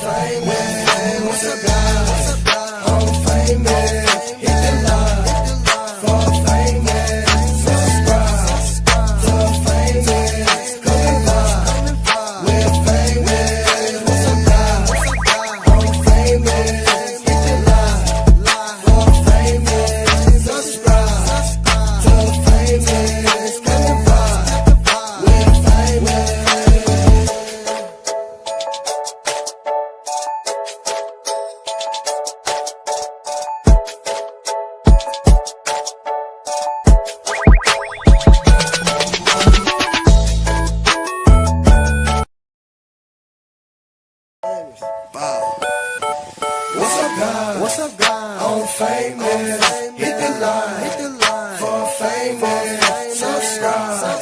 famous. What's up, guys? I'm famous. Hit the line for famous. Subscribe to famous. Coming by. We're famous. What's up, guys? I'm famous. Hit the line for famous. Subscribe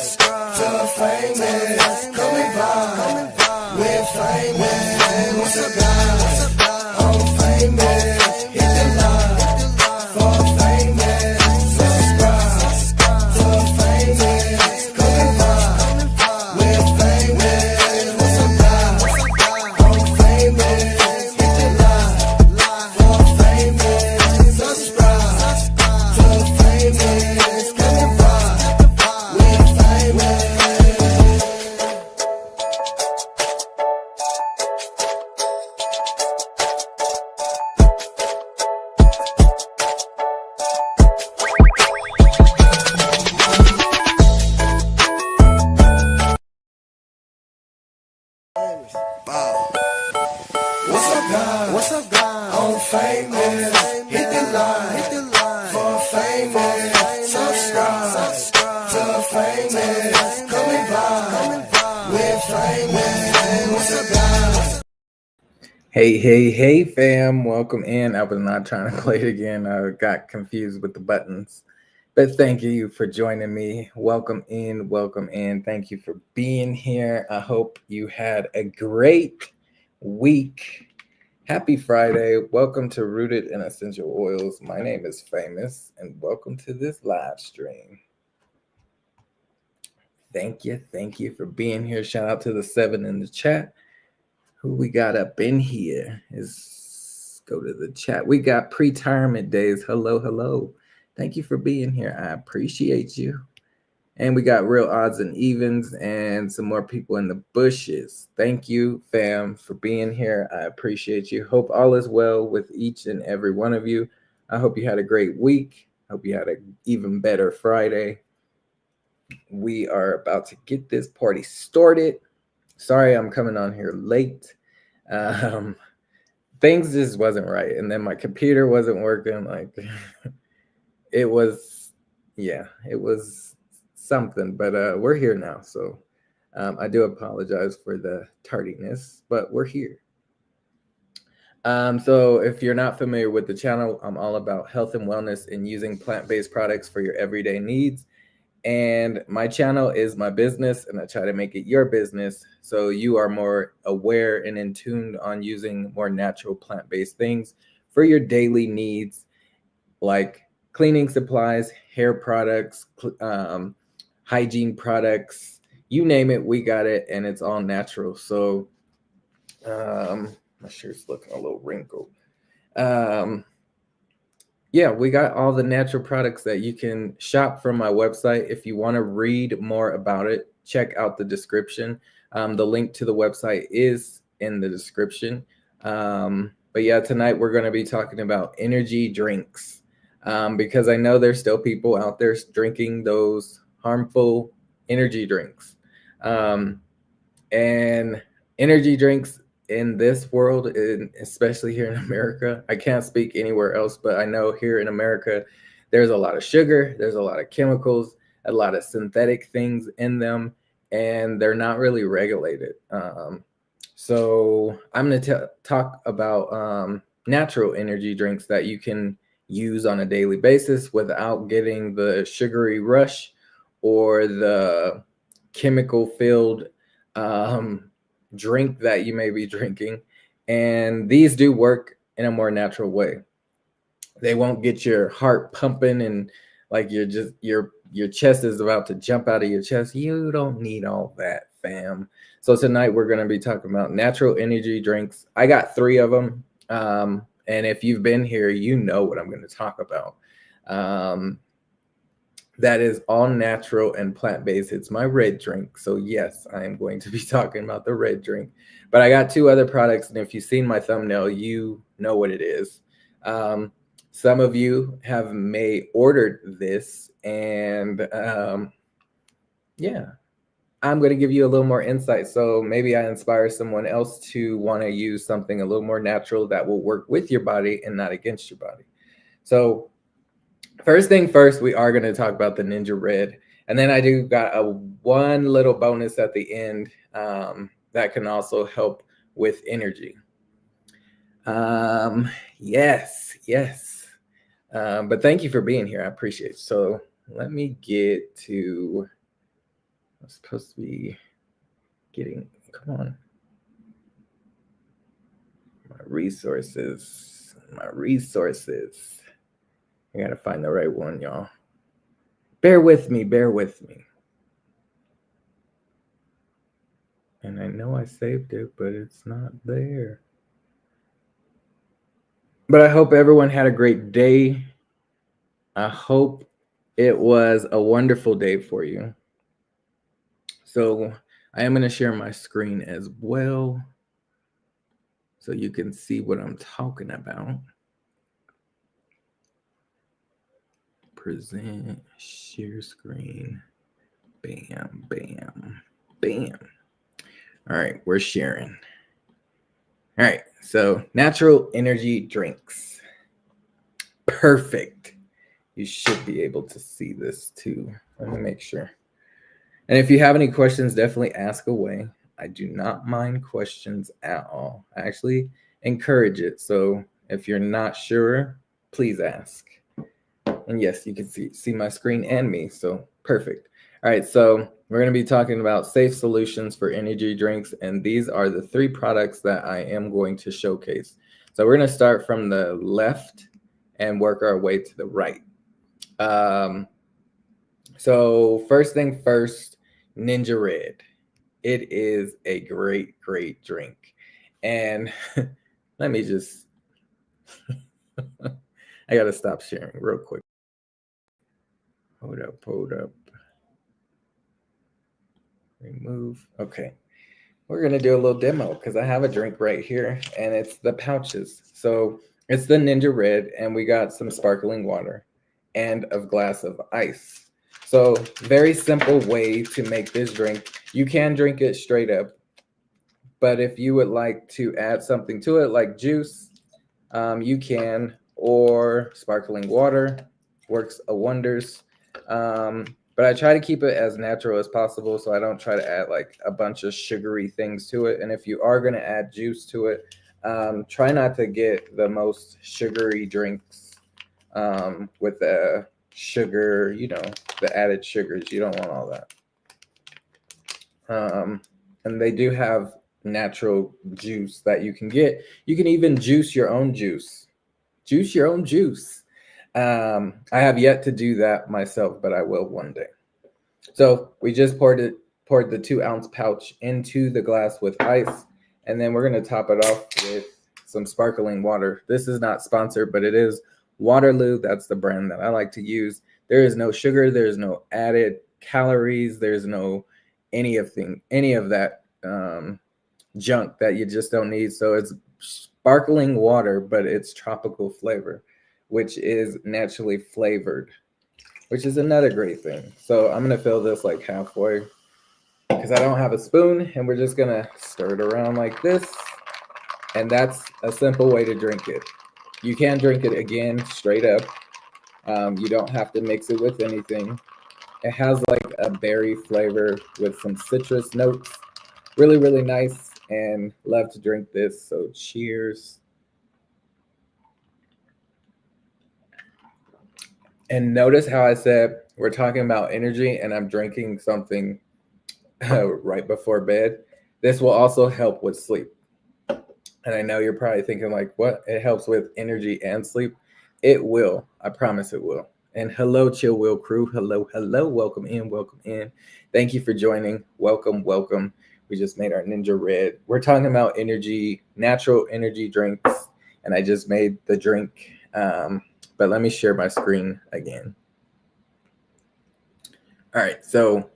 to famous. Coming by. We're famous. What's up, guys? I'm famous. Hit the line for famous. Subscribe to famous. Coming by. We're famous. What's up, guys? I'm famous. Hit the line for famous. Subscribe to famous. Coming by. We're famous. What's up, guys? I'm famous. What's up, guys? I'm famous. Hit the line for famous. Subscribe to famous. Coming by. We're famous. What's up, guys? Hey, fam. Welcome in. I was not trying to play it again. I got confused with the buttons. But thank you for joining me. Welcome in. Thank you for being here. I hope you had a great week. Happy Friday. Welcome to Rooted in Essential Oils. My name is Famous, and welcome to this live stream. Thank you for being here. Shout out to the 7 in the chat. Who we got up in here is go to the chat. We got pre-retirement days. Hello. Thank you for being here. I appreciate you. And we got real odds and evens and some more people in the bushes. Thank you, fam, for being here. I appreciate you. Hope all is well with each and every one of you. I hope you had a great week. Hope you had an even better Friday. We are about to get this party started. Sorry, I'm coming on here late. Things just wasn't right. And then my computer wasn't working. Like it was something, but we're here now. So I do apologize for the tardiness, but we're here. So if you're not familiar with the channel, I'm all about health and wellness and using plant-based products for your everyday needs. And my channel is my business, and I try to make it your business so you are more aware and in tune on using more natural plant-based things for your daily needs, like cleaning supplies, hair products, hygiene products, you name it, we got it, and it's all natural. So my shirt's looking a little wrinkled. Yeah, we got all the natural products that you can shop from my website. If you want to read more about it, check out the description. The link to the website is in the description. But yeah, tonight we're going to be talking about energy drinks because I know there's still people out there drinking those harmful energy drinks. And energy drinks in this world, especially here in America, I can't speak anywhere else, but I know here in America, there's a lot of sugar, there's a lot of chemicals, a lot of synthetic things in them, and they're not really regulated. So I'm going to talk about natural energy drinks that you can use on a daily basis without getting the sugary rush or the chemical-filled drink that you may be drinking. And these do work in a more natural way. They won't get your heart pumping and like your chest is about to jump out of your chest. You don't need all that, fam. So tonight we're going to be talking about natural energy drinks. I got 3 of them. And if you've been here, you know what I'm going to talk about. That is all natural and plant-based. It's my red drink. So yes, I am going to be talking about the red drink. But I got 2 other products, and if you've seen my thumbnail, you know what it is. Some of you may ordered this, and yeah, I'm going to give you a little more insight. So maybe I inspire someone else to want to use something a little more natural that will work with your body and not against your body. So first thing first, we are going to talk about the NingXia Red. And then I do got one little bonus at the end that can also help with energy. Yes. But thank you for being here. I appreciate it. So let me get to, I'm supposed to be getting, come on. My resources. I got to find the right one, y'all. Bear with me. And I know I saved it, but it's not there. But I hope everyone had a great day. I hope it was a wonderful day for you. So I am going to share my screen as well, so you can see what I'm talking about. Present, share screen. Bam. All right, we're sharing. All right, so natural energy drinks. Perfect. You should be able to see this too. Let me make sure. And if you have any questions, definitely ask away. I do not mind questions at all. I actually encourage it. So if you're not sure, please ask. And yes, you can see my screen and me. So perfect. All right, so we're going to be talking about safe solutions for energy drinks. And these are the 3 products that I am going to showcase. So we're going to start from the left and work our way to the right. So first thing first, NingXia Red. It is a great drink. And let me just, I got to stop sharing real quick. Hold up. Remove. Okay. We're going to do a little demo because I have a drink right here, and it's the pouches. So it's the NingXia Red, and we got some sparkling water and a glass of ice. So very simple way to make this drink. You can drink it straight up, but if you would like to add something to it like juice, you can, or sparkling water works wonders. But I try to keep it as natural as possible, so I don't try to add like a bunch of sugary things to it. And if you are going to add juice to it, try not to get the most sugary drinks with the sugar, the added sugars. You don't want all that. And they do have natural juice that you can get. You can even juice your own juice. I have yet to do that myself, but I will one day. So we just poured the 2-ounce pouch into the glass with ice, and then we're going to top it off with some sparkling water. This is not sponsored, but it is Waterloo. That's the brand that I like to use. There is no sugar. There's no added calories. There's no any of that junk that you just don't need. So it's sparkling water, but it's tropical flavor, which is naturally flavored, which is another great thing. So I'm going to fill this like halfway because I don't have a spoon, and we're just going to stir it around like this. And that's a simple way to drink it. You can drink it again straight up. You don't have to mix it with anything. It has like a berry flavor with some citrus notes. Really nice, and love to drink this. So cheers. And notice how I said we're talking about energy, and I'm drinking something right before bed. This will also help with sleep. And I know you're probably thinking like, what? It helps with energy and sleep. It will. I promise it will. And hello, Chill Will crew. Hello. Welcome in. Thank you for joining. Welcome. We just made our Ninja Red. We're talking about natural energy drinks, and I just made the drink. But let me share my screen again. All right, so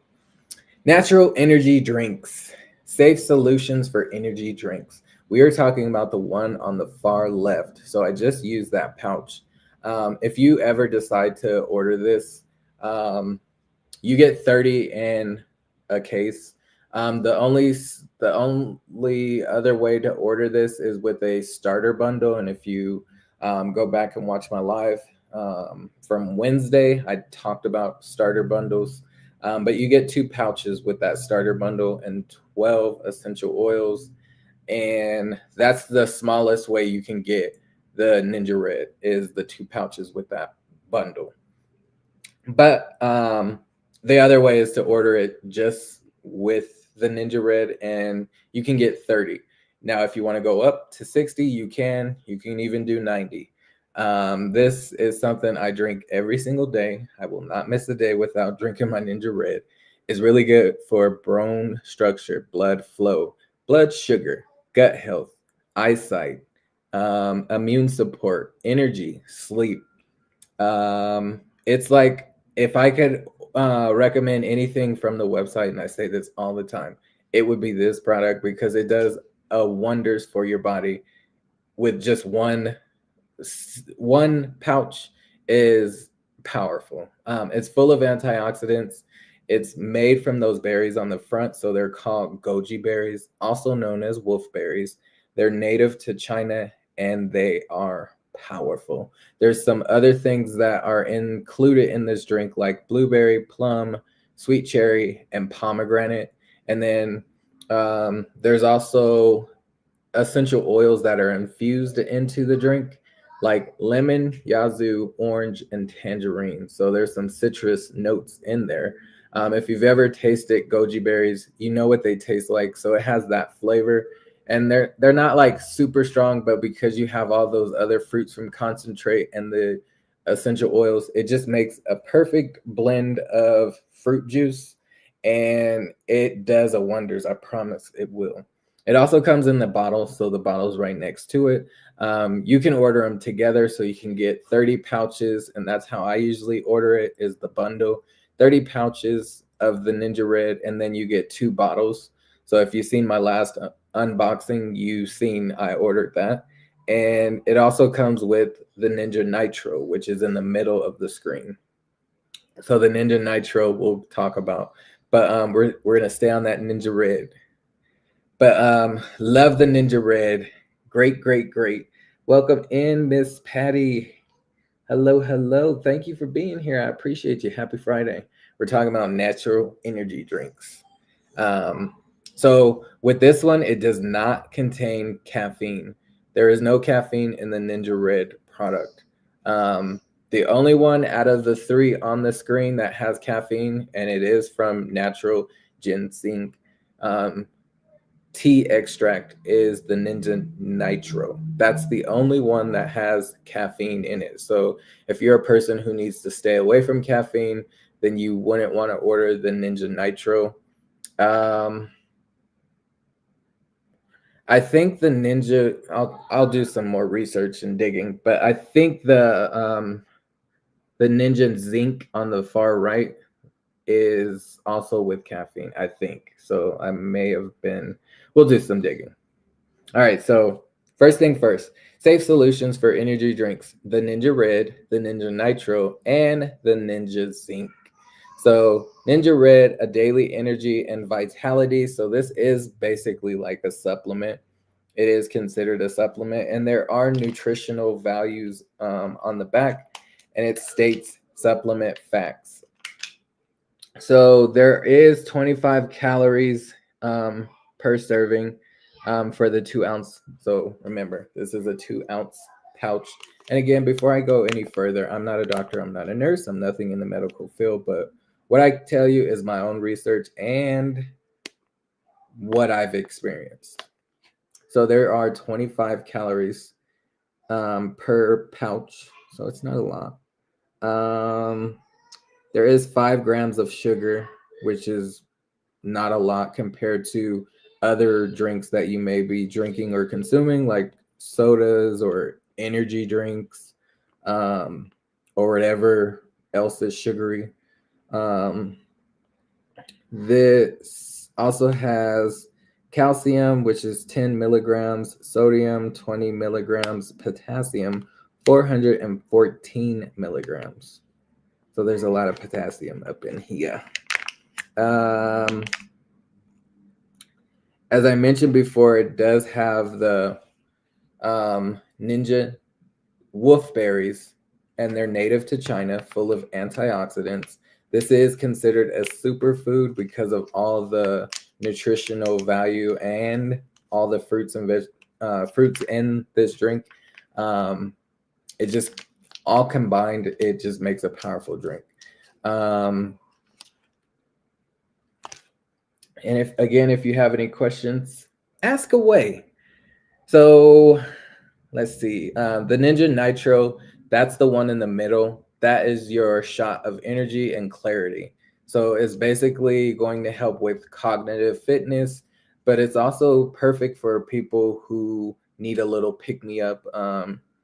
natural energy drinks, safe solutions for energy drinks. We are talking about the one on the far left. So I just used that pouch. If you ever decide to order this, you get 30 in a case. The only other way to order this is with a starter bundle. And if you go back and watch my live from Wednesday, I talked about starter bundles. But you get 2 pouches with that starter bundle and 12 essential oils. And that's the smallest way you can get the Ninja Red, is the 2 pouches with that bundle. But the other way is to order it just with the Ninja Red, and you can get 30. Now, if you want to go up to 60, you can. You can even do 90. This is something I drink every single day. I will not miss a day without drinking my Ninja Red. It's really good for bone structure, blood flow, blood sugar, gut health, eyesight, immune support, energy, sleep. It's like, if I could recommend anything from the website, and I say this all the time, it would be this product, because it does wonders for your body with just one pouch. Is powerful. It's full of antioxidants. It's made from those berries on the front, so they're called goji berries, also known as wolfberries. They're native to China, and they are powerful. There's some other things that are included in this drink, like blueberry, plum, sweet cherry, and pomegranate. And then there's also essential oils that are infused into the drink, like lemon, yazoo, orange, and tangerine. So there's some citrus notes in there. If you've ever tasted goji berries, you know what they taste like. So it has that flavor, and they're not like super strong, but because you have all those other fruits from concentrate and the essential oils, it just makes a perfect blend of fruit juice, and it does a wonders. I promise it will. It also comes in the bottle, so the bottle's right next to it. You can order them together, so you can get 30 pouches, and that's how I usually order it, is the bundle. 30 pouches of the Ninja Red, and then you get 2 bottles. So if you've seen my last unboxing, you've seen I ordered that. And it also comes with the Ninja Nitro, which is in the middle of the screen. So the Ninja Nitro we'll talk about, but we're gonna stay on that Ninja Red. But love the Ninja Red. Great, great, great. Welcome in, Miss Patty. Hello, hello. Thank you for being here. I appreciate you. Happy Friday. We're talking about natural energy drinks. So with this one, it does not contain caffeine. There is no caffeine in the Ninja Red product. The only one out of the 3 on the screen that has caffeine, and it is from natural ginseng tea extract, is the Ninja Nitro. That's the only one that has caffeine in it. So if you're a person who needs to stay away from caffeine, then you wouldn't want to order the Ninja Nitro. I think the Ninja, I'll do some more research and digging, but I think the Ninja Zinc on the far right is also with caffeine, I think. So I may have been, we'll do some digging. All right, so first thing first, safe solutions for energy drinks: the Ninja Red, the Ninja Nitro, and the Ninja Zinc. So Ninja Red, a daily energy and vitality. So this is basically like a supplement. It is considered a supplement, and there are nutritional values on the back, and it states supplement facts. So there is 25 calories per serving for the 2-ounce. So remember, this is a 2-ounce pouch. And again, before I go any further, I'm not a doctor, I'm not a nurse, I'm nothing in the medical field, but what I tell you is my own research and what I've experienced. So there are 25 calories per pouch, so it's not a lot. There is 5 grams of sugar, which is not a lot compared to other drinks that you may be drinking or consuming, like sodas or energy drinks, or whatever else is sugary. This also has calcium, which is 10 milligrams, sodium, 20 milligrams, potassium, 414 milligrams. So there's a lot of potassium up in here. As I mentioned before, it does have the NingXia wolfberries, and they're native to China, full of antioxidants. This is considered a superfood because of all the nutritional value and all the fruits and fruits in this drink. It just all combined, it just makes a powerful drink. And if you have any questions, ask away. So let's see. The NingXia Nitro, that's the one in the middle. That is your shot of energy and clarity. So it's basically going to help with cognitive fitness, but it's also perfect for people who need a little pick-me-up,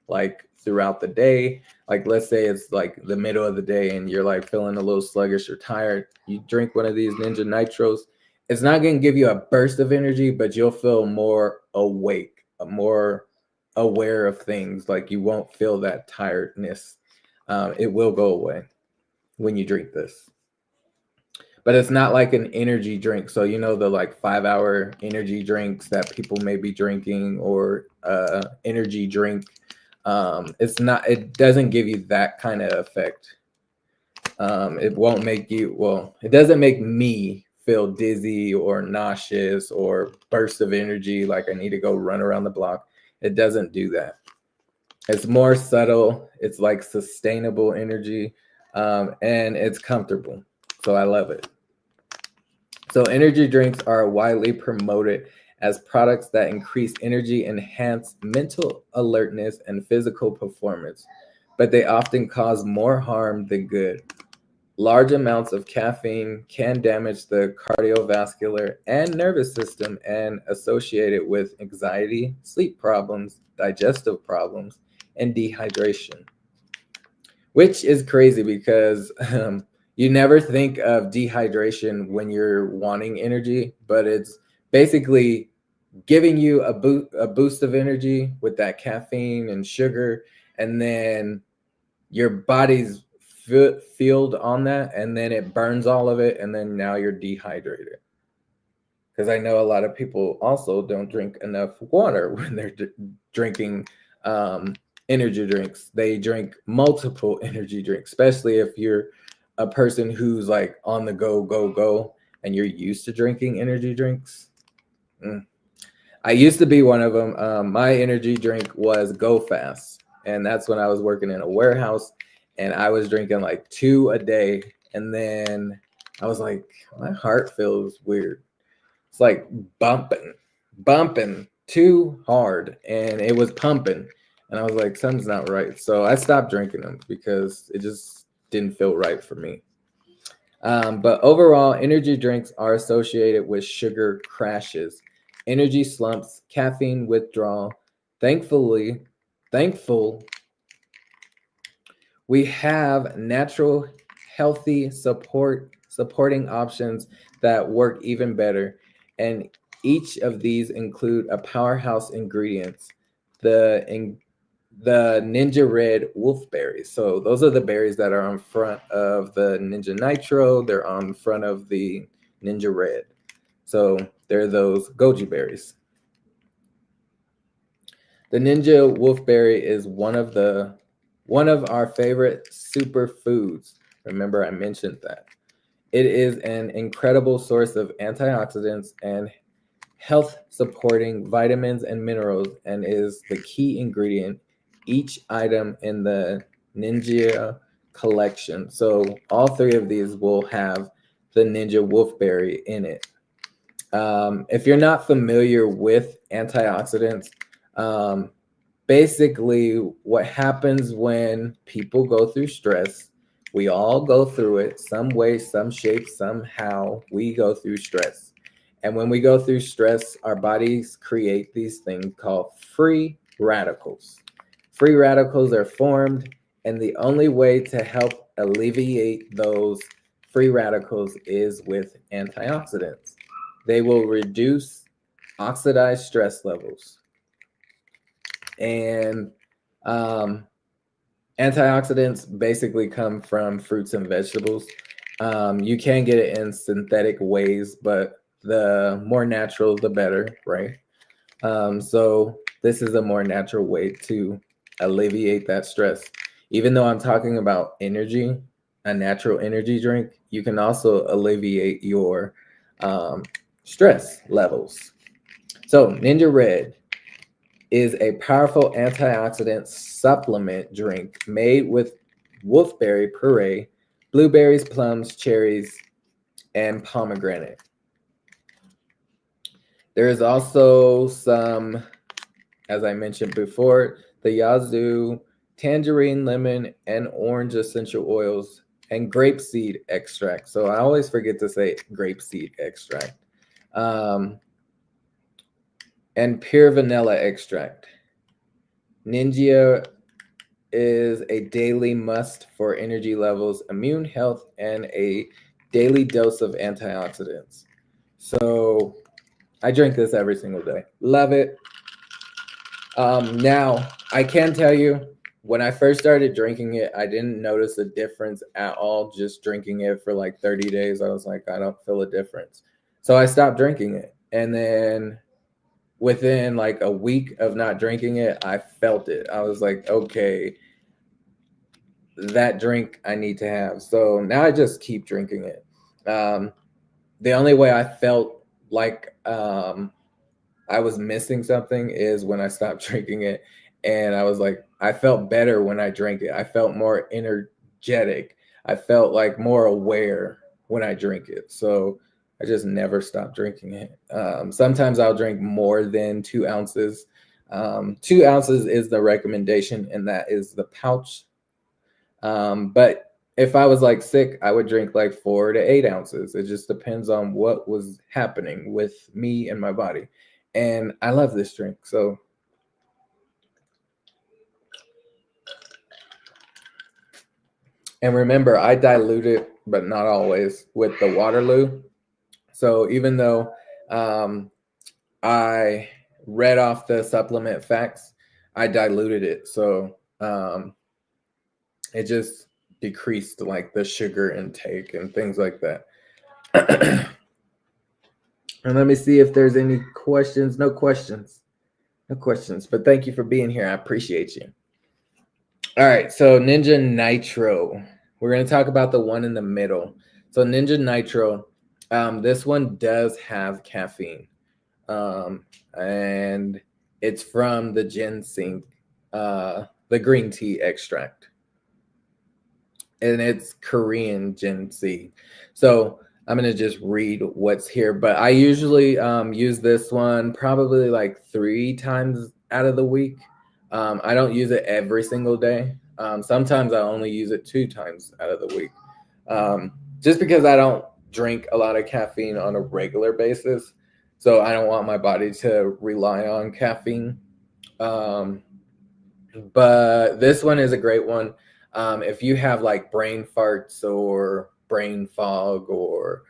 like throughout the day. Like let's say it's like the middle of the day and you're like feeling a little sluggish or tired. You drink one of these NingXia Nitros. It's not going to give you a burst of energy, but you'll feel more awake, more aware of things. Like you won't feel that tiredness. It will go away when you drink this. But it's not like an energy drink. So you know the like 5-hour energy drinks that people may be drinking, or energy drink. It's not. It doesn't give you that kind of effect. It won't make you. Well, it doesn't make me feel dizzy or nauseous or burst of energy like I need to go run around the block. It doesn't do that. It's more subtle. It's like sustainable energy, and it's comfortable. So I love it. So energy drinks are widely promoted as products that increase energy, enhance mental alertness, and physical performance, but they often cause more harm than good. Large amounts of caffeine can damage the cardiovascular and nervous system and associated with anxiety, sleep problems, digestive problems, and dehydration. Which is crazy because you never think of dehydration when you're wanting energy, but it's basically giving you a boost of energy with that caffeine and sugar, and then your body's field on that, and then it burns all of it, and then now you're dehydrated. Because I know a lot of people also don't drink enough water when they're drinking energy drinks. They drink multiple energy drinks, especially if you're a person who's like on the go, and you're used to drinking energy drinks. I used to be one of them. My energy drink was Go Fast, and that's when I was working in a warehouse, and I was drinking like 2 a day, and then I was like, my heart feels weird. It's like bumping too hard, and it was pumping, and I was like, something's not right. So I stopped drinking them because it just didn't feel right for me. But overall, energy drinks are associated with sugar crashes, energy slumps, caffeine withdrawal. Thankful, we have natural, healthy supporting options that work even better, and each of these include a powerhouse ingredients, the NingXia Red wolfberries. So those are the berries that are on front of the NingXia Nitro. They're on front of the NingXia Red. So they're those goji berries. The NingXia wolfberry is one of our favorite superfoods. Remember, I mentioned that. It is an incredible source of antioxidants and health supporting vitamins and minerals, and is the key ingredient each item in the NingXia collection. So all 3 of these will have the NingXia wolfberry in it. If you're not familiar with antioxidants, basically what happens when people go through stress, we all go through it some way, some shape, somehow we go through stress. And when we go through stress, our bodies create these things called free radicals. Free radicals are formed, and the only way to help alleviate those free radicals is with antioxidants. They will reduce oxidized stress levels. And antioxidants basically come from fruits and vegetables. You can get it in synthetic ways, but the more natural, the better, right? So this is a more natural way to alleviate that stress. Even though I'm talking about energy, a natural energy drink, you can also alleviate your stress levels. So NingXia Red is a powerful antioxidant supplement drink made with wolfberry puree, blueberries, plums, cherries, and pomegranate. There is also some, as I mentioned before, the yazoo, tangerine, lemon, and orange essential oils, and grapeseed extract. So I always forget to say grapeseed extract. And pure vanilla extract. NingXia is a daily must for energy levels, immune health, and a daily dose of antioxidants. So I drink this every single day. Love it. Now, I can tell you, when I first started drinking it, I didn't notice a difference at all just drinking it for like 30 days. I was like, I don't feel a difference. So I stopped drinking it. And then within like a week of not drinking it, I felt it. I was like, okay, that drink I need to have. So now I just keep drinking it. The only way I felt like I was missing something is when I stopped drinking it. And I was like, I felt better when I drank it. I felt more energetic. I felt like more aware when I drink it. So I just never stopped drinking it. Sometimes I'll drink more than 2 ounces. 2 ounces is the recommendation, and that is the pouch. But if I was like sick, I would drink like 4 to 8 ounces. It just depends on what was happening with me and my body. And I love this drink. So and remember, I dilute it, but not always, with the Waterloo. So even though I read off the supplement facts, I diluted it. So it just decreased like the sugar intake and things like that. And let me see if there's any questions. No questions. No questions. But thank you for being here. I appreciate you. All right. So NingXia Nitro. We're going to talk about the one in the middle. So NingXia Nitro, this one does have caffeine. And it's from the ginseng, the green tea extract. And it's Korean ginseng. So I'm going to just read what's here. But I usually use this one probably like 3 times out of the week. I don't use it every single day. Sometimes I only use it 2 times out of the week. Just because I don't drink a lot of caffeine on a regular basis. So I don't want my body to rely on caffeine. But this one is a great one. If you have like brain farts or brain fog, or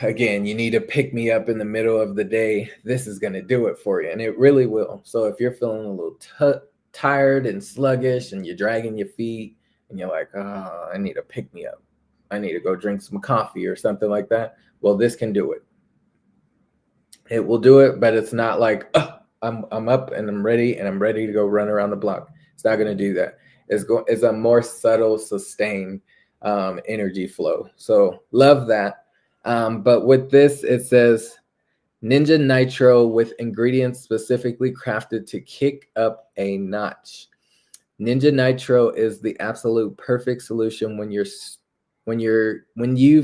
again, you need to pick me up in the middle of the day, this is going to do it for you. And it really will. So if you're feeling a little tired and sluggish and you're dragging your feet and you're like, oh, I need to pick me up, I need to go drink some coffee or something like that. Well, this can do it. It will do it, but it's not like, oh, I'm up and I'm ready to go run around the block. It's not going to do that. It's a more subtle, sustained energy flow. So love that. But with this, it says NingXia Nitro with ingredients specifically crafted to kick up a notch. NingXia Nitro is the absolute perfect solution when you've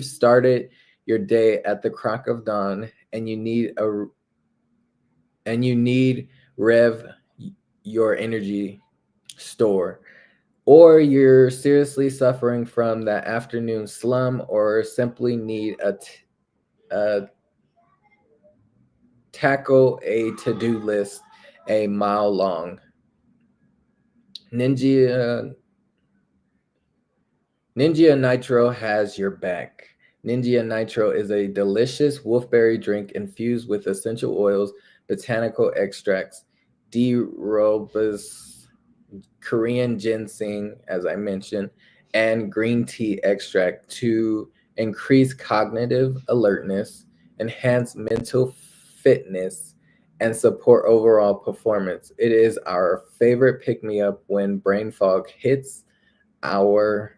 started your day at the crack of dawn and you need rev your energy store, or you're seriously suffering from that afternoon slum, or simply need a tackle a to-do list a mile long. NingXia Nitro has your back. NingXia Nitro is a delicious wolfberry drink infused with essential oils, botanical extracts, D-robust Korean ginseng, as I mentioned, and green tea extract to increase cognitive alertness, enhance mental fitness, and support overall performance. It is our favorite pick-me-up when brain fog hits our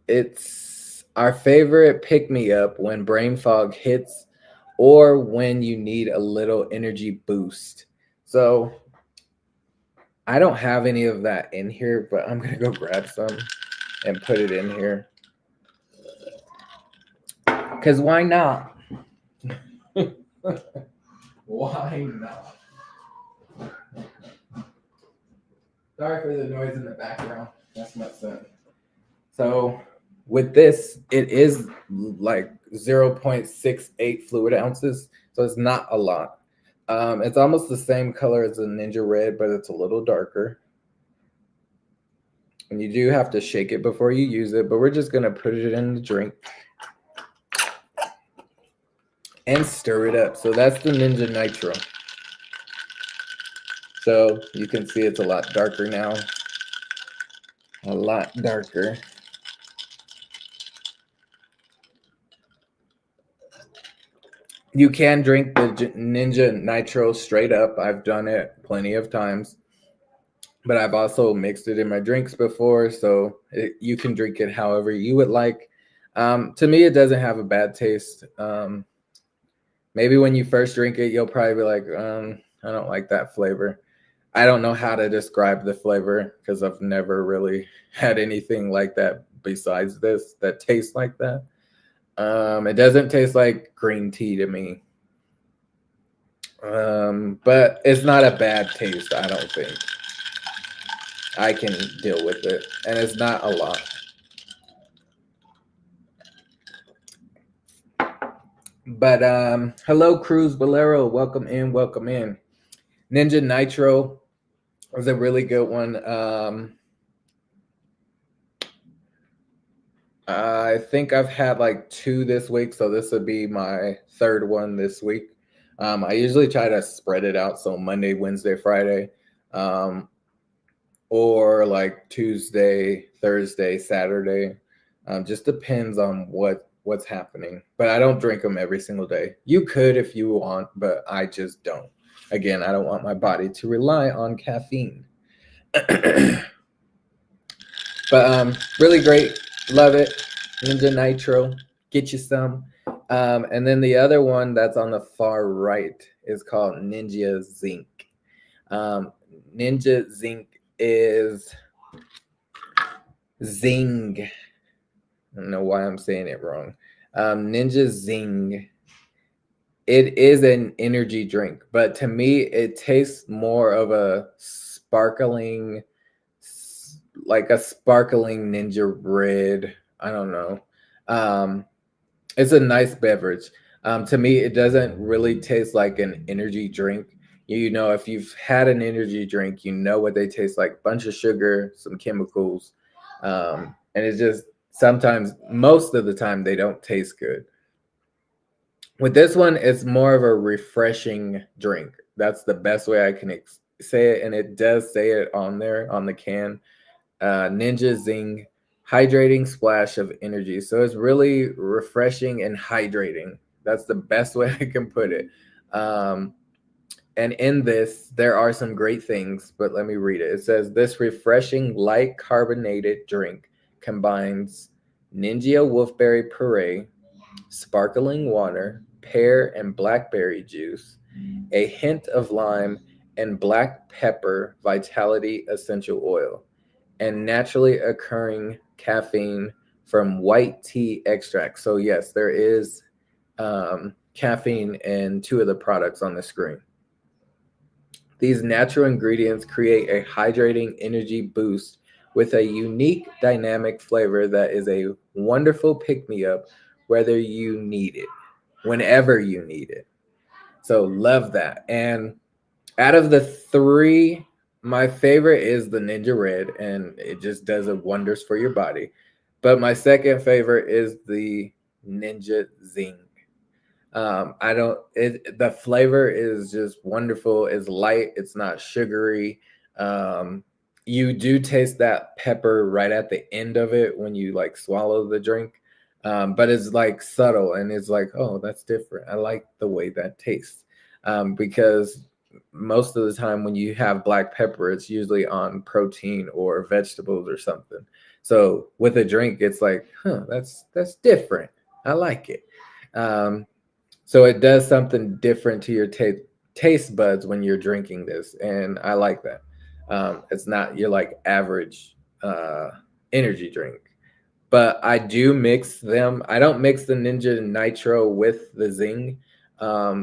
it's our favorite pick-me-up when brain fog hits or when you need a little energy boost. So I don't have any of that in here, but I'm going to go grab some and put it in here. Because why not? Why not? Sorry for the noise in the background. That's my son. So with this, it is like 0.68 fluid ounces. So it's not a lot. It's almost the same color as the NingXia Red, but it's a little darker. And you do have to shake it before you use it, but we're just going to put it in the drink and stir it up. So that's the NingXia Nitro. So you can see it's a lot darker now. A lot darker. You can drink the NingXia Nitro straight up. I've done it plenty of times. But I've also mixed it in my drinks before, so you can drink it however you would like. To me, it doesn't have a bad taste. Maybe when you first drink it, you'll probably be like, I don't like that flavor. I don't know how to describe the flavor because I've never really had anything like that besides this that tastes like that. It doesn't taste like green tea to me. But it's not a bad taste, I don't think. I can deal with it, and it's not a lot. But hello, Cruz Bolero. Welcome in, welcome in. NingXia Nitro was a really good one. I think I've had like 2 this week, so this would be my 3rd one this week. I usually try to spread it out, so Monday, Wednesday, Friday, or like Tuesday, Thursday, Saturday. Just depends on what's happening. But I don't drink them every single day. You could if you want, but I just don't. Again, I don't want my body to rely on caffeine. But really great. Love it. NingXia Nitro. Get you some. And then the other one that's on the far right is called NingXia Zinc. NingXia Zinc is Zing. I don't know why I'm saying it wrong. NingXia Zing. It is an energy drink, but to me, it tastes more of a sparkling, like a sparkling NingXia Red. I don't know. It's a nice beverage. To me, it doesn't really taste like an energy drink. You know, if you've had an energy drink, you know what they taste like. Bunch of sugar, some chemicals. And it's just sometimes, most of the time, they don't taste good. With this one, it's more of a refreshing drink. That's the best way I can say it. And it does say it on there on the can. NingXia Zing, hydrating splash of energy. So it's really refreshing and hydrating. That's the best way I can put it. And in this, there are some great things, but let me read it. It says, this refreshing light carbonated drink combines NingXia wolfberry puree, sparkling water, pear and blackberry juice, a hint of lime, and black pepper vitality essential oil, and naturally occurring caffeine from white tea extract. So yes, there is caffeine in 2 of the products on the screen. These natural ingredients create a hydrating energy boost with a unique dynamic flavor that is a wonderful pick-me-up whether you need it, whenever you need it. So love that. And out of the three, my favorite is the Ninja Red, and it just does wonders for your body. But my second favorite is the Ninja Zing. I don't. The flavor is just wonderful. It's light. It's not sugary. Um, you do taste that pepper right at the end of it when you like swallow the drink, but it's like subtle and it's like, oh, that's different. I like the way that tastes, because most of the time when you have black pepper, it's usually on protein or vegetables or something. So with a drink, it's like, huh, that's different. I like it. Um, so it does something different to your taste buds when you're drinking this, and I like that. It's not your like average energy drink, but I do mix them. I don't mix the Ninja Nitro with the Zing,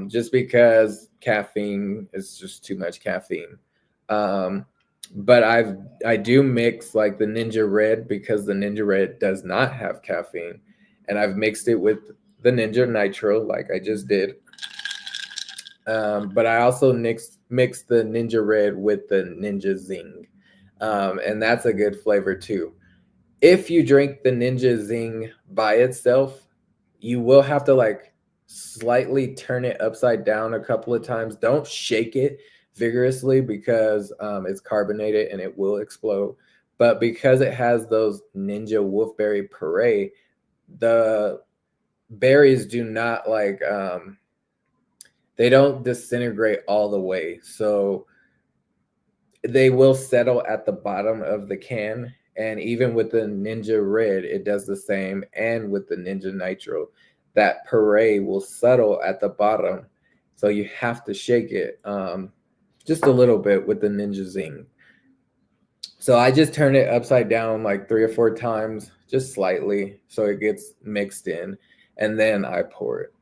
just because caffeine is just too much caffeine. Um, but I do mix like the Ninja Red because the Ninja Red does not have caffeine, and I've mixed it with the Ninja Nitro like I just did. But I also mix the Ninja Red with the Ninja Zing, and that's a good flavor too. If you drink the Ninja Zing by itself, you will have to like slightly turn it upside down a couple of times. Don't shake it vigorously because it's carbonated and it will explode. But because it has those Ninja Wolfberry Puree, the berries do not like they don't disintegrate all the way. So they will settle at the bottom of the can. And even with the Ninja Red, it does the same. And with the Ninja Nitro, that puree will settle at the bottom. So you have to shake it just a little bit with the Ninja Zing. So I just turn it upside down like 3 or 4 times, just slightly, so it gets mixed in. And then I pour it.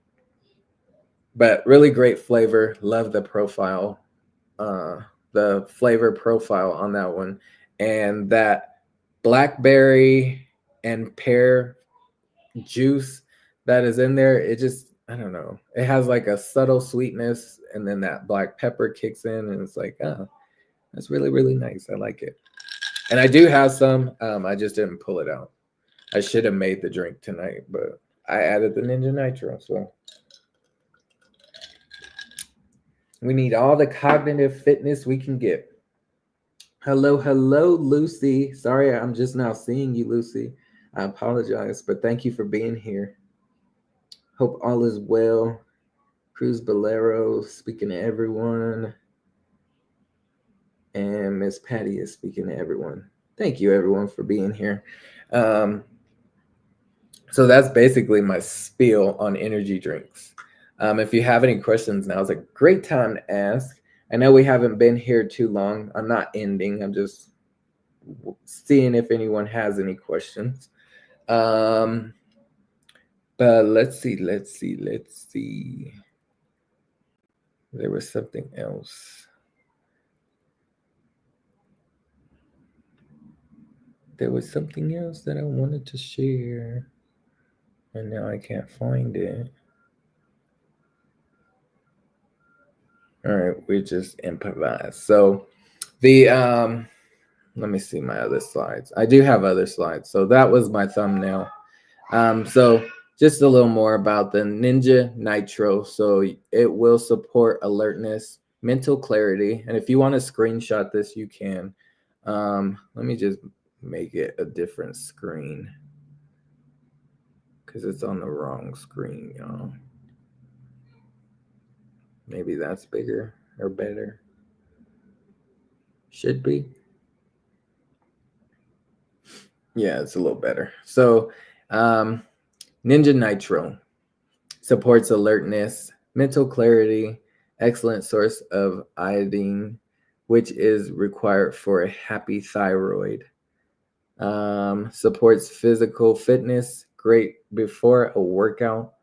But really great flavor. Love the profile. The flavor profile on that one, and that blackberry and pear juice that is in there, it just, I don't know, it has like a subtle sweetness, and then that black pepper kicks in and it's like, oh, that's really really nice. I like it. And I do have some, I just didn't pull it out. I should have made the drink tonight, but I added the Ninja Nitro. So we need all the cognitive fitness we can get. Hello, hello, Lucy. Sorry, I'm just now seeing you, Lucy. I apologize, but thank you for being here. Hope all is well. Cruz Bolero speaking to everyone. And Miss Patty is speaking to everyone. Thank you, everyone, for being here. So that's basically my spiel on energy drinks. If you have any questions, now is a great time to ask. I know we haven't been here too long. I'm not ending. I'm just seeing if anyone has any questions. But let's see. There was something else. There was something else that I wanted to share, and now I can't find it. All right, we just improvise. So the let me see my other slides. I do have other slides. So that was my thumbnail. So just a little more about the Ninja Nitro. So it will support alertness, mental clarity, and if you want to screenshot this, you can. Let me just make it a different screen because it's on the wrong screen, y'all. Maybe that's bigger or better. Should be. Yeah, it's a little better. So Ninja Nitro supports alertness, mental clarity, excellent source of iodine, which is required for a happy thyroid. Supports physical fitness, great before a workout,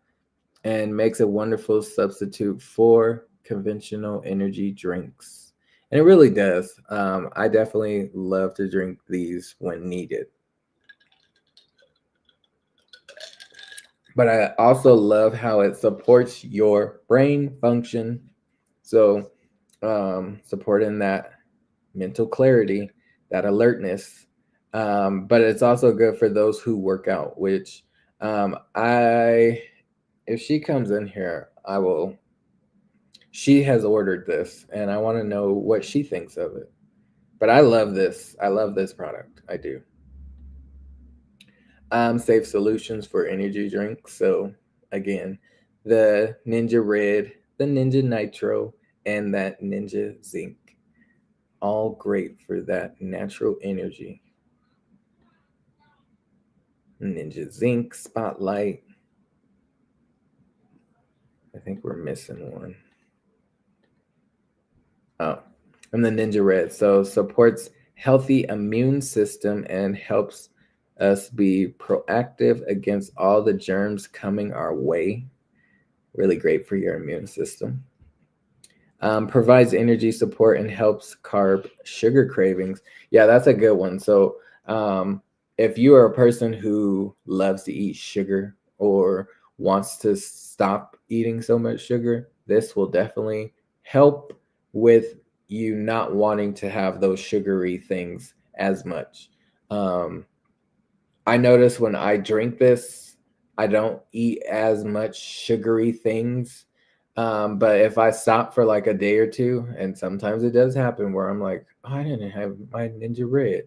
and makes a wonderful substitute for conventional energy drinks. And it really does. I definitely love to drink these when needed. But I also love how it supports your brain function. So, supporting that mental clarity, that alertness. But it's also good for those who work out, which if she comes in here, I will. She has ordered this, and I want to know what she thinks of it. But I love this. I love this product. I do. Safe solutions for energy drinks. So again, the NingXia Red, the NingXia Nitro, and that NingXia Zinc. All great for that natural energy. NingXia Zinc, Spotlight. I think we're missing one. Oh, and the NingXia Red. So supports healthy immune system and helps us be proactive against all the germs coming our way. Really great for your immune system. Provides energy support and helps carb sugar cravings. Yeah, that's a good one. So if you are a person who loves to eat sugar or wants to stop eating so much sugar, this will definitely help with you not wanting to have those sugary things as much. I notice when I drink this, I don't eat as much sugary things. But if I stop for like a day or two, and sometimes it does happen where I'm like, oh, I didn't have my NingXia Red.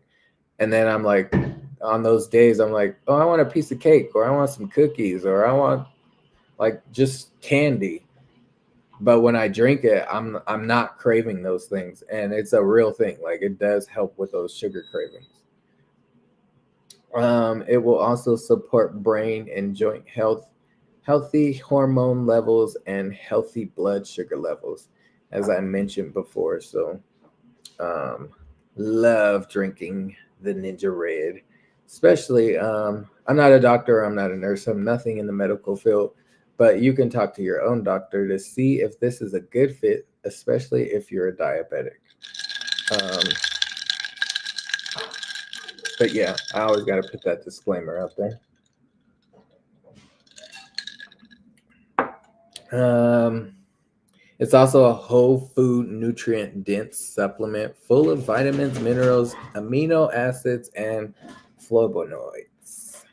And then I'm like, on those days, I'm like, oh, I want a piece of cake, or I want some cookies, or I want like just candy. But when I drink it, I'm not craving those things. And it's a real thing. Like it does help with those sugar cravings. It will also support brain and joint health, healthy hormone levels, and healthy blood sugar levels, as I mentioned before. So, um, love drinking the NingXia Red, especially. I'm not a doctor, I'm not a nurse, I'm nothing in the medical field, but you can talk to your own doctor to see if this is a good fit, especially if you're a diabetic. Um, but yeah, I always got to put that disclaimer out there. Um, it's also a whole food nutrient dense supplement full of vitamins, minerals, amino acids, and flavonoids.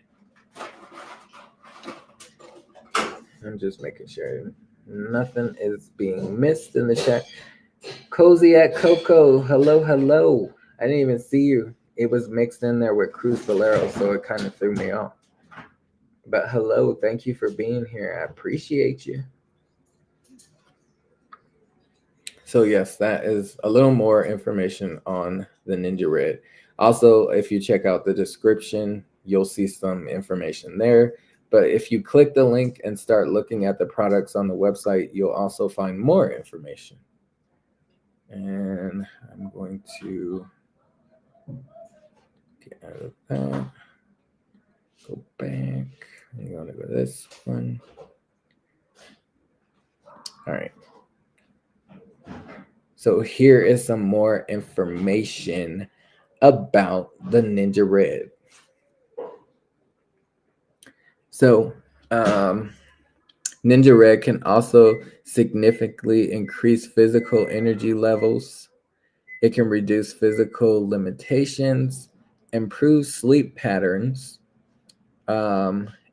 I'm just making sure nothing is being missed in the chat. Cozy at Coco, hello, hello. I didn't even see you. It was mixed in there with Cruz Valero, so it kind of threw me off. But hello, thank you for being here. I appreciate you. So yes, that is a little more information on the NingXia Red. Also, if you check out the description, you'll see some information there. But if you click the link and start looking at the products on the website, you'll also find more information. And I'm going to get out of that. Go back. I'm going to go to this one. All right. So here is some more information about the NingXia Red. So, NingXia Red can also significantly increase physical energy levels. It can reduce physical limitations, improve sleep patterns,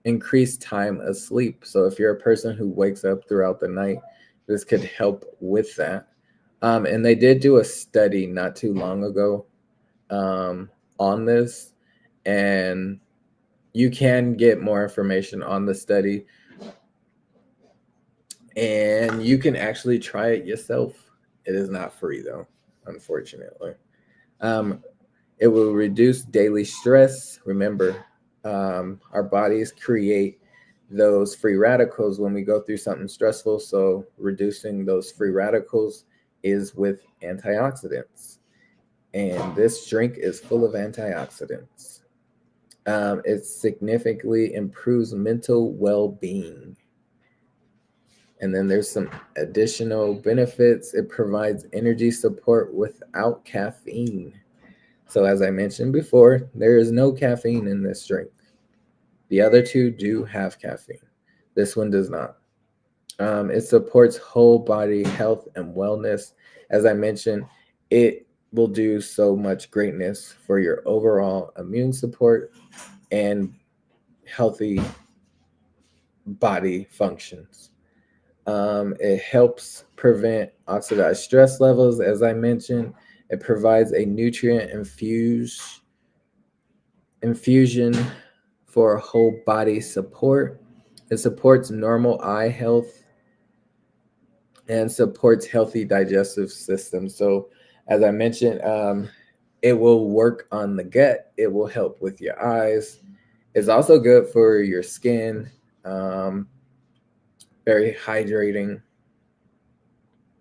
increase time asleep. So, if you're a person who wakes up throughout the night, this could help with that. And they did do a study not too long ago on this, and you can get more information on the study, and you can actually try it yourself. It is not free though, unfortunately. It will reduce daily stress. Remember, our bodies create those free radicals when we go through something stressful. So reducing those free radicals is with antioxidants. And this drink is full of antioxidants. It significantly improves mental well-being. And then there's some additional benefits. It provides energy support without caffeine. So as I mentioned before, there is no caffeine in this drink. The other two do have caffeine. This one does not. It supports whole body health and wellness. As I mentioned, it will do so much greatness for your overall immune support and healthy body functions. It helps prevent oxidized stress levels, as I mentioned. It provides a nutrient infusion for whole body support. It supports normal eye health and supports healthy digestive system. So, as I mentioned, it will work on the gut. It will help with your eyes. It's also good for your skin. Very hydrating.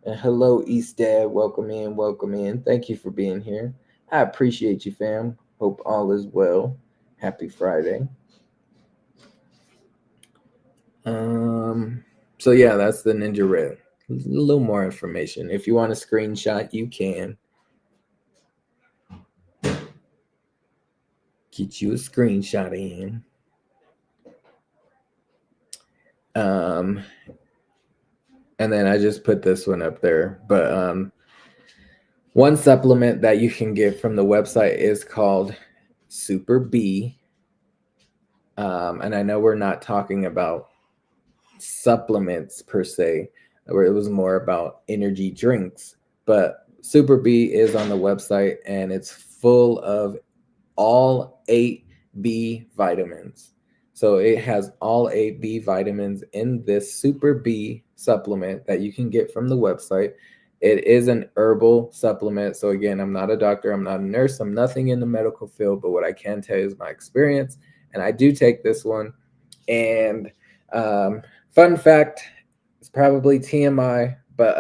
And hello, East Dad. Welcome in. Welcome in. Thank you for being here. I appreciate you, fam. Hope all is well. Happy Friday. So yeah, that's the NingXia Red. A little more information. If you want a screenshot, you can. Get you a screenshot in. And then I just put this one up there. But one supplement that you can get from the website is called Super B. And I know we're not talking about supplements per se, where it was more about energy drinks, but Super B is on the website and it's full of all 8B vitamins. So it has all 8B vitamins in this Super B supplement that you can get from the website. It is an herbal supplement. So again, I'm not a doctor, I'm not a nurse, I'm nothing in the medical field, but what I can tell you is my experience. And I do take this one. And fun fact, it's probably TMI, but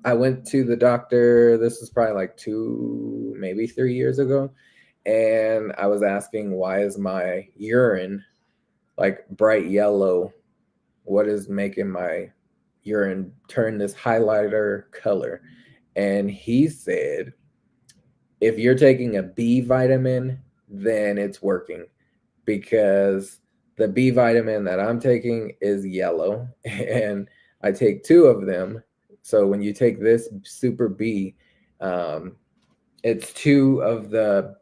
I went to the doctor. This was probably like 2, maybe 3 years ago. And I was asking, why is my urine like bright yellow? What is making my urine turn this highlighter color? And he said, if you're taking a B vitamin, then it's working, because the B vitamin that I'm taking is yellow and I take 2 of them. So when you take this Super B, it's 2 of the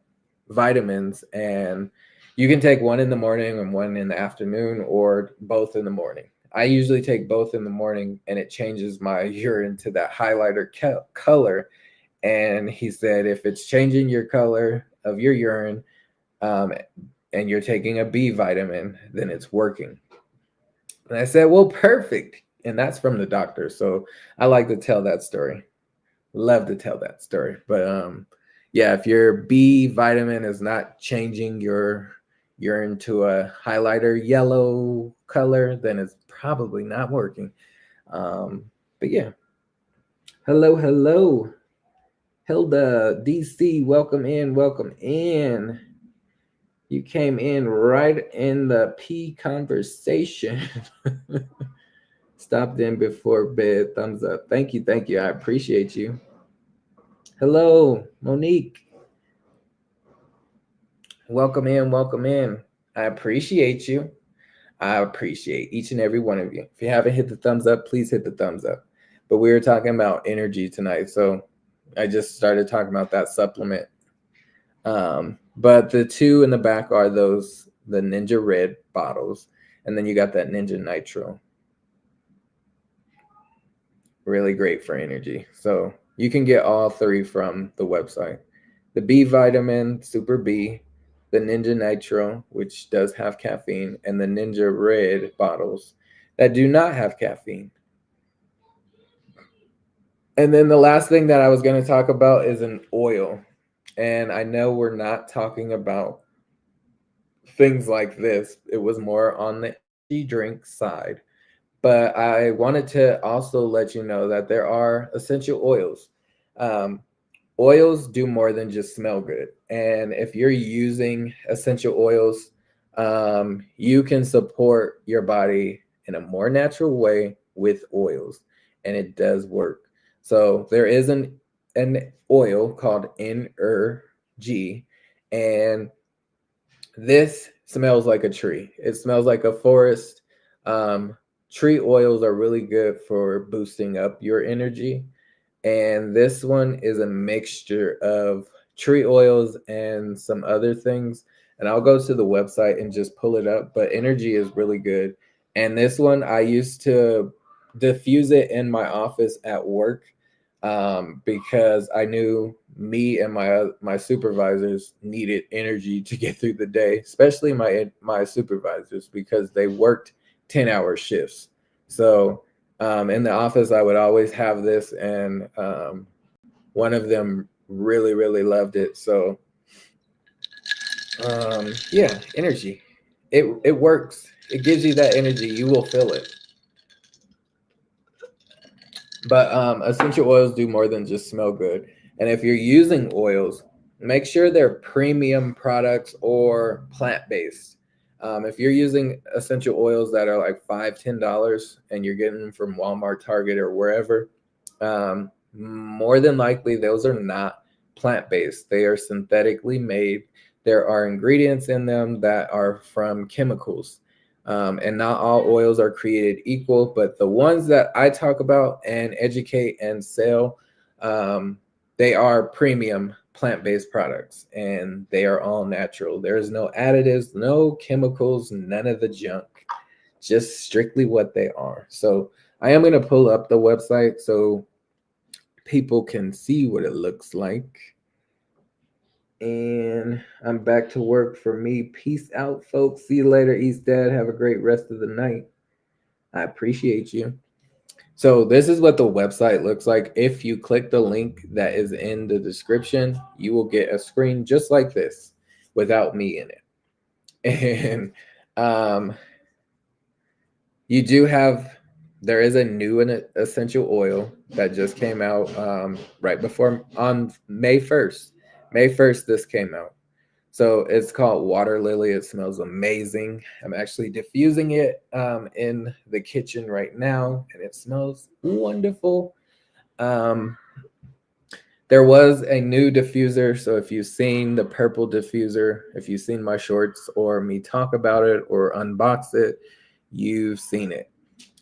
vitamins, and you can take one in the morning and one in the afternoon, or both in the morning. I usually take both in the morning, and it changes my urine to that highlighter color. And he said, if it's changing your color of your urine, and you're taking a B vitamin, then it's working. And I said, well, perfect. And that's from the doctor. So I like to tell that story. Love to tell that story. But yeah, if your B vitamin is not changing your urine to a highlighter yellow color, then it's probably not working. But yeah. Hello, hello. Hilda, DC, welcome in, welcome in. You came in right in the P conversation. Stopped in before bed. Thumbs up. Thank you. Thank you. I appreciate you. Hello, Monique. Welcome in. Welcome in. I appreciate you. I appreciate each and every one of you. If you haven't hit the thumbs up, please hit the thumbs up. But we were talking about energy tonight. So I just started talking about that supplement. But the 2 in the back are the NingXia Red bottles. And then you got that NingXia Nitro. Really great for energy. So you can get all 3 from the website. The B vitamin, Super B, the NingXia Nitro, which does have caffeine, and the NingXia Red bottles that do not have caffeine. And then the last thing that I was going to talk about is an oil. And I know we're not talking about things like this. It was more on the energy drink side. But I wanted to also let you know that there are essential oils. Oils do more than just smell good. And if you're using essential oils, you can support your body in a more natural way with oils. And it does work. So there is an oil called NRG, and this smells like a tree. It smells like a forest. tree oils are really good for boosting up your energy. And this one is a mixture of tree oils and some other things. And I'll go to the website and just pull it up, but energy is really good. And this one, I used to diffuse it in my office at work, because I knew me and my supervisors needed energy to get through the day, especially my supervisors, because they worked 10-hour shifts. So in the office, I would always have this, and one of them really, really loved it. So yeah, energy. It works. It gives you that energy. You will feel it. But essential oils do more than just smell good. And if you're using oils, make sure they're premium products or plant-based. If you're using essential oils that are like $5, $10 and you're getting them from Walmart, Target, or wherever, more than likely those are not plant-based. They are synthetically made. There are ingredients in them that are from chemicals. And not all oils are created equal, but the ones that I talk about and educate and sell, they are premium plant-based products, and they are all natural. There's no additives, no chemicals, none of the junk, just strictly what they are. So I am going to pull up the website so people can see what it looks like. And I'm back to work for me. Peace out, folks. See you later, East Dad. Have a great rest of the night. I appreciate you. So this is what the website looks like. If you click the link that is in the description, you will get a screen just like this without me in it. And you do have, there is a new essential oil that just came out right before, on May 1st. May 1st, this came out. So it's called Water Lily. It smells amazing. I'm actually diffusing it in the kitchen right now, and it smells wonderful. There was a new diffuser. So if you've seen the purple diffuser, if you've seen my shorts or me talk about it or unbox it, you've seen it.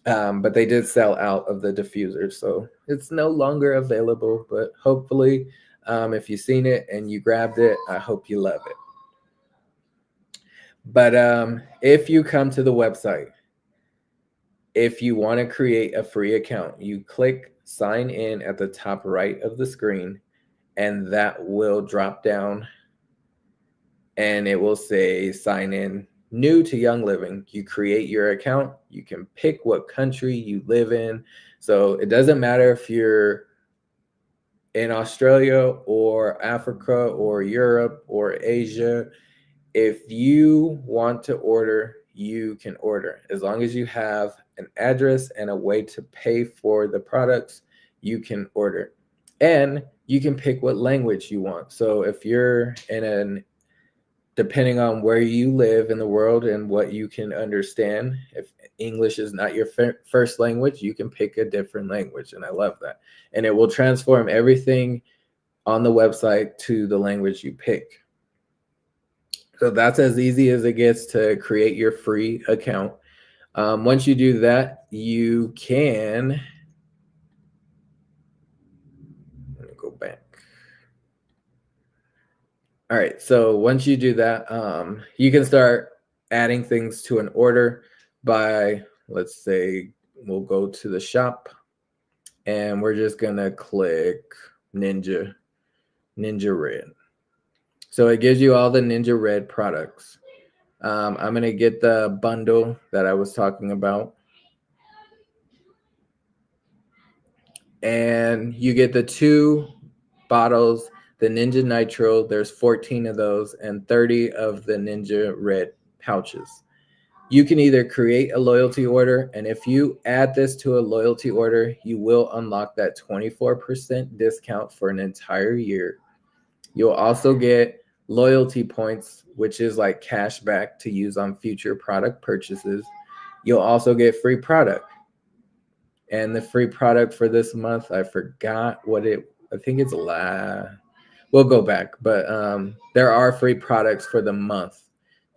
But they did sell out of the diffuser, so it's no longer available. But hopefully, if you've seen it and you grabbed it, I hope you love it. But if you come to the website, if you want to create a free account, you click sign in at the top right of the screen, and that will drop down and it will say sign in new to Young Living. You create your account. You can pick what country you live in. So it doesn't matter if you're in Australia or Africa or Europe or Asia. If you want to order, you can order. As long as you have an address and a way to pay for the products, you can order. And you can pick what language you want. So if you're depending on where you live in the world and what you can understand, if English is not your first language, you can pick a different language. And I love that. And it will transform everything on the website to the language you pick. So that's as easy as it gets to create your free account. Once you do that, you can go back. All right. So once you do that, you can start adding things to an order by, let's say, we'll go to the shop and we're just going to click NingXia Red. So it gives you all the NingXia Red products. I'm going to get the bundle that I was talking about. And you get the 2 bottles, the NingXia Nitro. There's 14 of those and 30 of the NingXia Red pouches. You can either create a loyalty order, and if you add this to a loyalty order, you will unlock that 24% discount for an entire year. You'll also get loyalty points, which is like cash back to use on future product purchases. You'll also get free product. And the free product for this month, I forgot what I think it's we'll go back, but there are free products for the month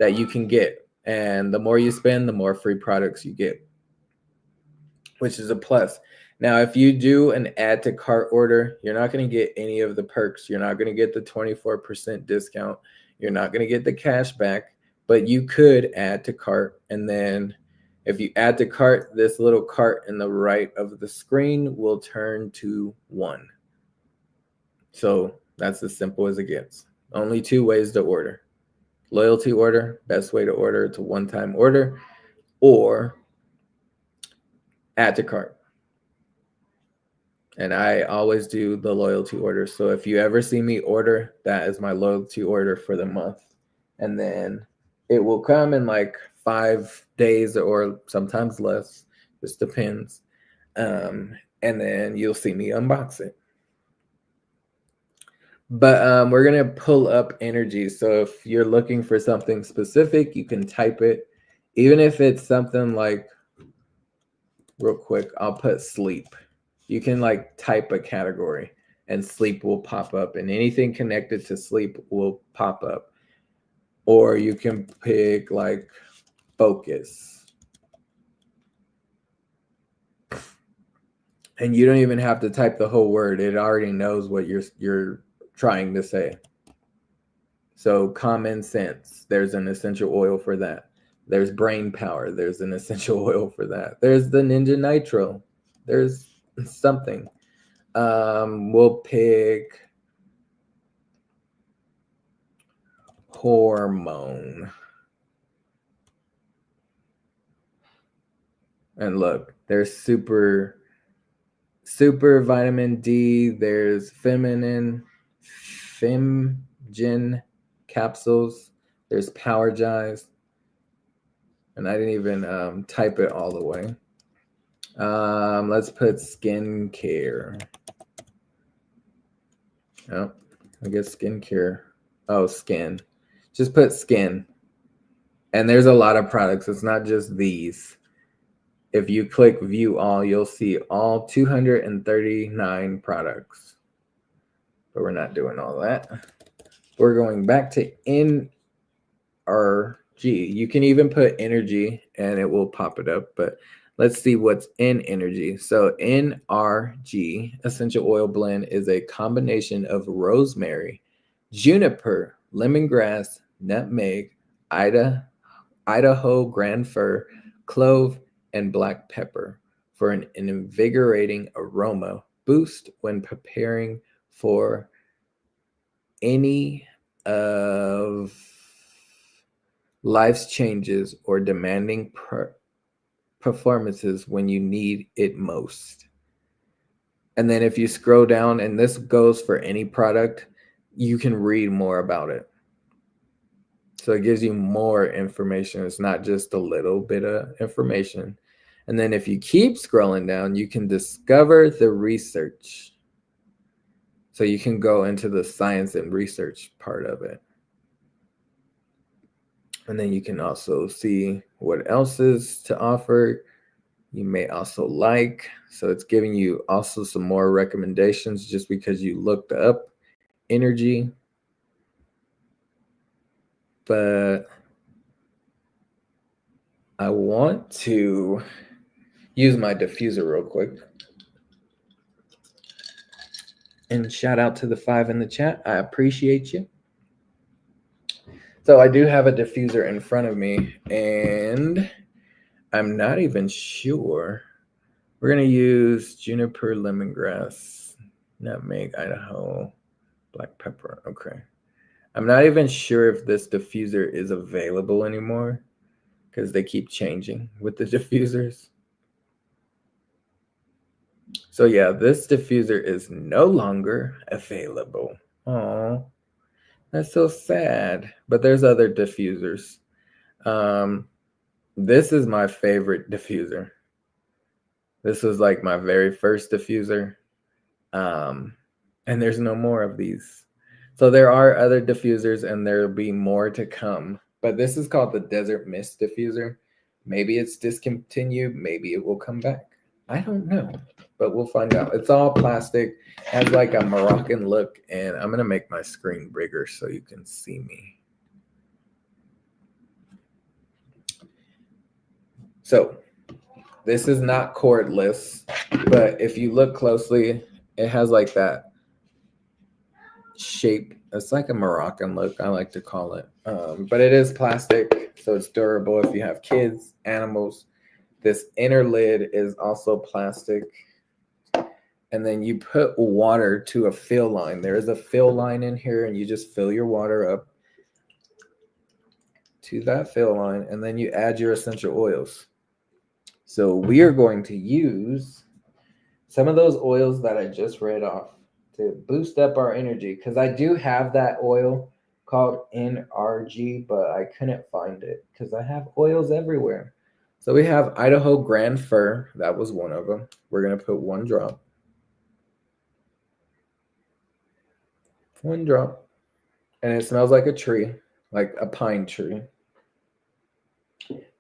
that you can get. And the more you spend, the more free products you get. which is a plus. Now, if you do an add to cart order, you're not going to get any of the perks. You're not going to get the 24% discount. You're not going to get the cash back, but you could add to cart. And then if you add to cart, this little cart in the right of the screen will turn to 1. So that's as simple as it gets. Only 2 ways to order. Loyalty order, best way to order, it's a one-time order, or add to cart. And I always do the loyalty order. So if you ever see me order, that is my loyalty order for the month. And then it will come in like 5 days or sometimes less. Just depends. And then you'll see me unbox it. But we're going to pull up energy. So if you're looking for something specific, you can type it. Even if it's something like, real quick, I'll put sleep. You can like type a category and sleep will pop up, and anything connected to sleep will pop up. Or you can pick like focus. And you don't even have to type the whole word. It already knows what you're trying to say. So common sense, there's an essential oil for that. There's brain power, there's an essential oil for that. There's the Ninja Nitro. There's something. We'll pick hormone. And look, there's super vitamin D. There's femgen capsules. There's power jives. And I didn't even type it all the way. Let's put skincare. Oh, I guess skincare. Oh, skin. Just put skin. And there's a lot of products. It's not just these. If you click view all, you'll see all 239 products. But we're not doing all that. We're going back to NRG. You can even put energy and it will pop it up. But let's see what's in energy. So NRG, essential oil blend, is a combination of rosemary, juniper, lemongrass, nutmeg, Idaho grand fir, clove, and black pepper for an invigorating aroma boost when preparing for any of life's changes or demanding performances when you need it most. And then if you scroll down, and this goes for any product, you can read more about it. So it gives you more information. It's not just a little bit of information. And then if you keep scrolling down, you can discover the research. So you can go into the science and research part of it. And then you can also see what else is to offer. You may also like. So it's giving you also some more recommendations just because you looked up energy. But I want to use my diffuser real quick. And shout out to the 5 in the chat. I appreciate you. So I do have a diffuser in front of me, and I'm not even sure. We're going to use juniper, lemongrass, nutmeg, Idaho, black pepper. Okay. I'm not even sure if this diffuser is available anymore because they keep changing with the diffusers. So yeah, this diffuser is no longer available. Oh, that's so sad. But there's other diffusers. This is my favorite diffuser. This was like my very first diffuser. And there's no more of these. So there are other diffusers and there'll be more to come. But this is called the Desert Mist diffuser. Maybe it's discontinued. Maybe it will come back. I don't know, but we'll find out. It's all plastic, has like a Moroccan look, and I'm going to make my screen bigger so you can see me. So This is not cordless, but if you look closely, it has like that shape. It's like a Moroccan look, I like to call it. But it is plastic, so it's durable if you have kids, animals. This inner lid is also plastic. And then you put water to a fill line. There is a fill line in here, and you just fill your water up to that fill line, and then you add your essential oils. So we are going to use some of those oils that I just read off to boost up our energy, because I do have that oil called NRG, but I couldn't find it because I have oils everywhere. So we have Idaho Grand Fir. That was one of them. We're going to put 1 drop. 1 drop. And it smells like a tree, like a pine tree.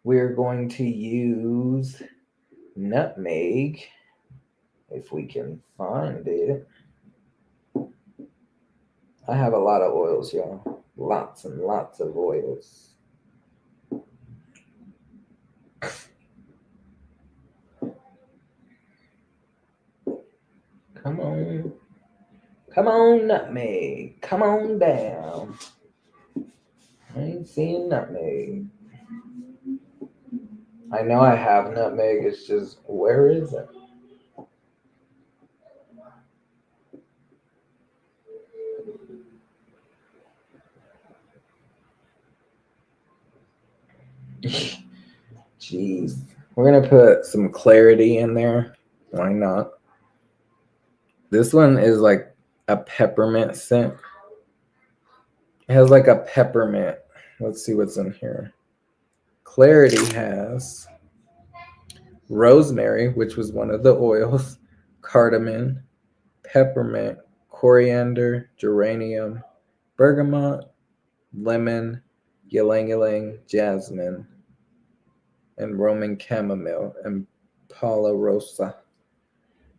We're going to use nutmeg, if we can find it. I have a lot of oils, y'all. Lots and lots of oils. Come on. Come on, nutmeg. Come on down. I ain't seeing nutmeg. I know I have nutmeg. It's just, where is it? Jeez. We're going to put some clarity in there. Why not? This one is like a peppermint scent. It has like a peppermint. Let's see what's in here. Clarity has rosemary, which was one of the oils, cardamom, peppermint, coriander, geranium, bergamot, lemon, ylang-ylang, jasmine, and Roman chamomile, and Palo Rosa.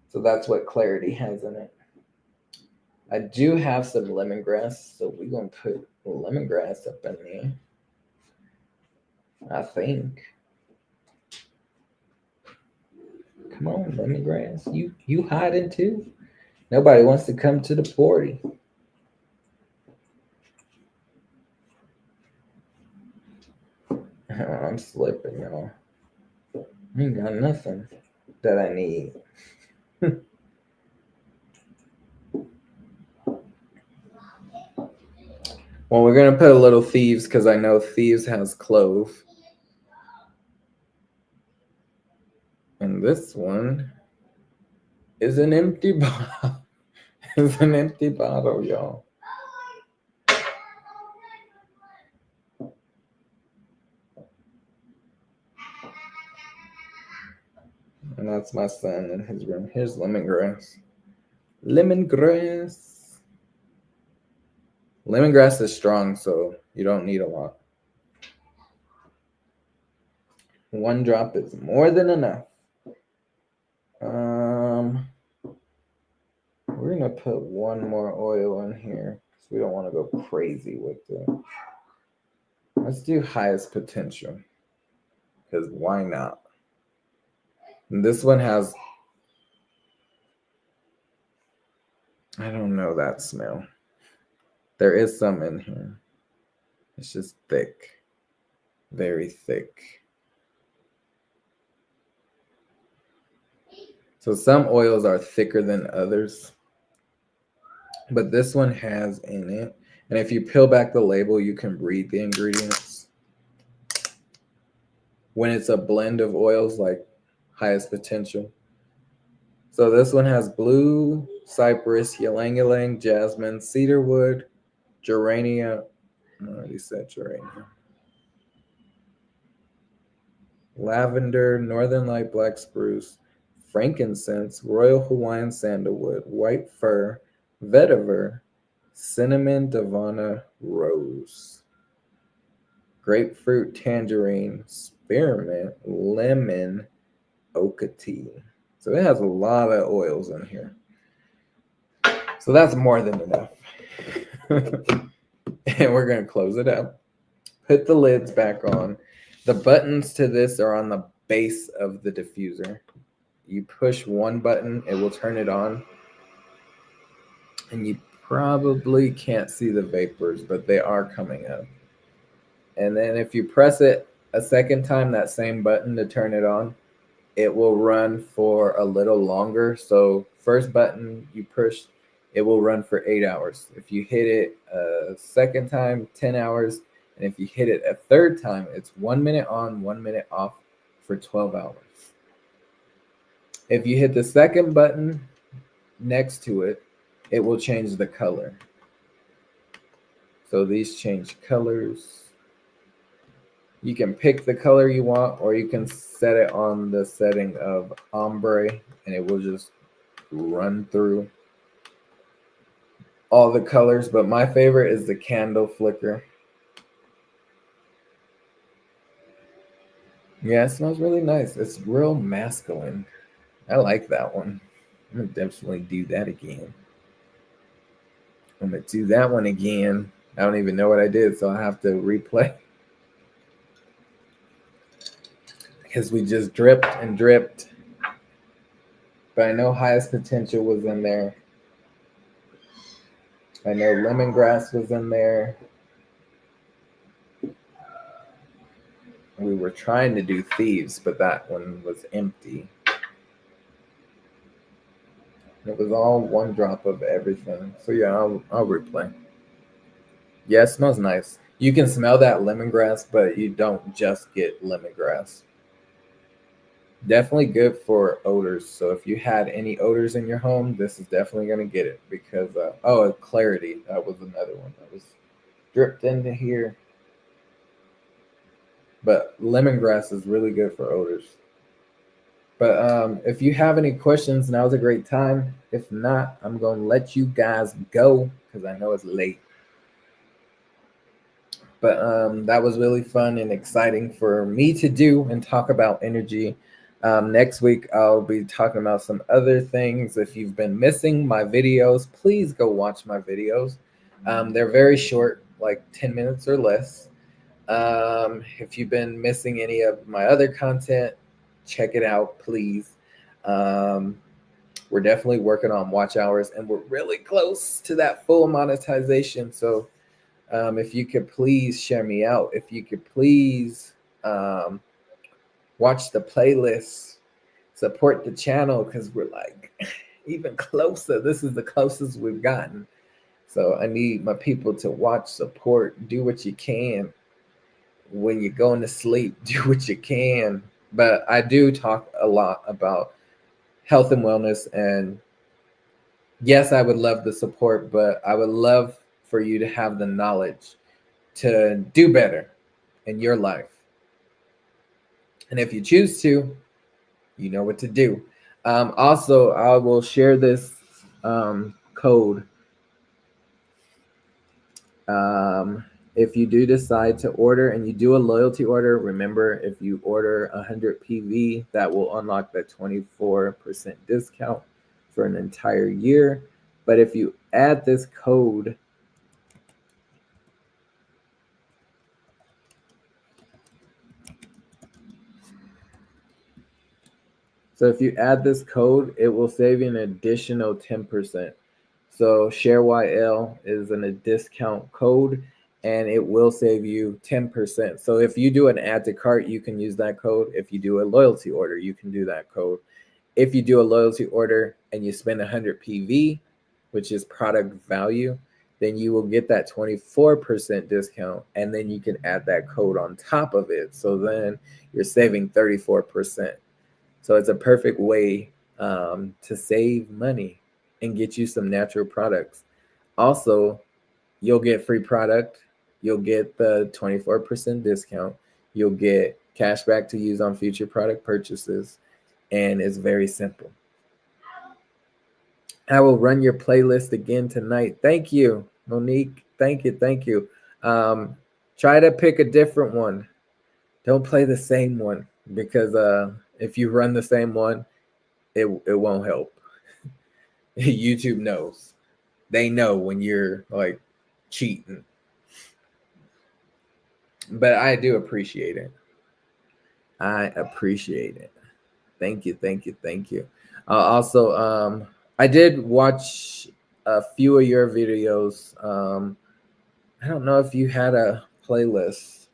So that's what Clarity has in it. I do have some lemongrass, so we're going to put lemongrass up in there, I think. Come on, lemongrass. You hiding too? Nobody wants to come to the party. Oh, I'm slipping, y'all. I ain't got nothing that I need. Well, we're going to put a little Thieves because I know Thieves has clove. And this one is an empty bottle. It's an empty bottle, y'all. And that's my son in his room. Here's lemongrass. Lemongrass. Lemongrass is strong, so you don't need a lot. 1 drop is more than enough. We're going to put 1 more oil in here because we don't want to go crazy with it. Let's do highest potential because why not? And this one has, I don't know that smell. There is some in here. It's just thick. Very thick. So some oils are thicker than others. But this one has in it. And if you peel back the label, you can read the ingredients. When it's a blend of oils, like highest potential. So this one has blue, cypress, ylang-ylang, jasmine, cedarwood, gerania. I already said gerania. Lavender, northern light black spruce, frankincense, royal Hawaiian sandalwood, white fir, vetiver, cinnamon, davana, rose, grapefruit, tangerine, spearmint, lemon, oak-tea. So it has a lot of oils in here. So that's more than enough. And we're going to close it up. Put the lids back on. The buttons to this are on the base of the diffuser. You push one button, it will turn it on. And you probably can't see the vapors, but they are coming up. And then if you press it a second time, that same button to turn it on, it will run for a little longer. So first button you push, it will run for 8 hours. If you hit it a second time, 10 hours. And if you hit it a third time, it's 1 minute on, 1 minute off for 12 hours. If you hit the second button next to it, it will change the color. So these change colors. You can pick the color you want, or you can set it on the setting of ombre, and it will just run through all the colors. But my favorite is the candle flicker. Yeah, it smells really nice. It's real masculine. I like that one. I'm gonna definitely do that again. I'm gonna do that one again. I don't even know what I did, so I have to replay. Because we just dripped and dripped. But I know highest potential was in there. I know lemongrass was in there. We were trying to do thieves, but that one was empty. It was all one drop of everything. So yeah, I'll replay. Yeah, it smells nice. You can smell that lemongrass, but you don't just get lemongrass. Definitely good for odors. So if you had any odors in your home, this is definitely going to get it because, clarity. That was another one that was dripped into here. But lemongrass is really good for odors. But if you have any questions, now's a great time. If not, I'm going to let you guys go because I know it's late. But that was really fun and exciting for me to do and talk about energy. Next week, I'll be talking about some other things. If you've been missing my videos, please go watch my videos. They're very short, like 10 minutes or less. If you've been missing any of my other content, check it out, please. We're definitely working on watch hours, and we're really close to that full monetization. So if you could please share me out, if you could please watch the playlist, support the channel, because we're like even closer. This is the closest we've gotten. So I need my people to watch, support, do what you can. When you're going to sleep, do what you can. But I do talk a lot about health and wellness. And yes, I would love the support, but I would love for you to have the knowledge to do better in your life. And if you choose to, you know what to do. Also, I will share this code. If you do decide to order and you do a loyalty order, remember if you order 100 PV, that will unlock that 24% discount for an entire year. But if you add this code, so if you add this code, it will save you an additional 10%. So ShareYL is a discount code, and it will save you 10%. So if you do an add to cart, you can use that code. If you do a loyalty order, you can do that code. If you do a loyalty order and you spend 100 PV, which is product value, then you will get that 24% discount, and then you can add that code on top of it. So then you're saving 34%. So it's a perfect way to save money and get you some natural products. Also, you'll get free product. You'll get the 24% discount. You'll get cash back to use on future product purchases. And it's very simple. I will run your playlist again tonight. Thank you, Monique. Thank you. Thank you. Try to pick a different one. Don't play the same one because if you run the same one, it won't help. YouTube knows. They know when you're like cheating. But I do appreciate it. I appreciate it. Thank you, thank you, thank you. Also, I did watch a few of your videos. I don't know if you had a playlist.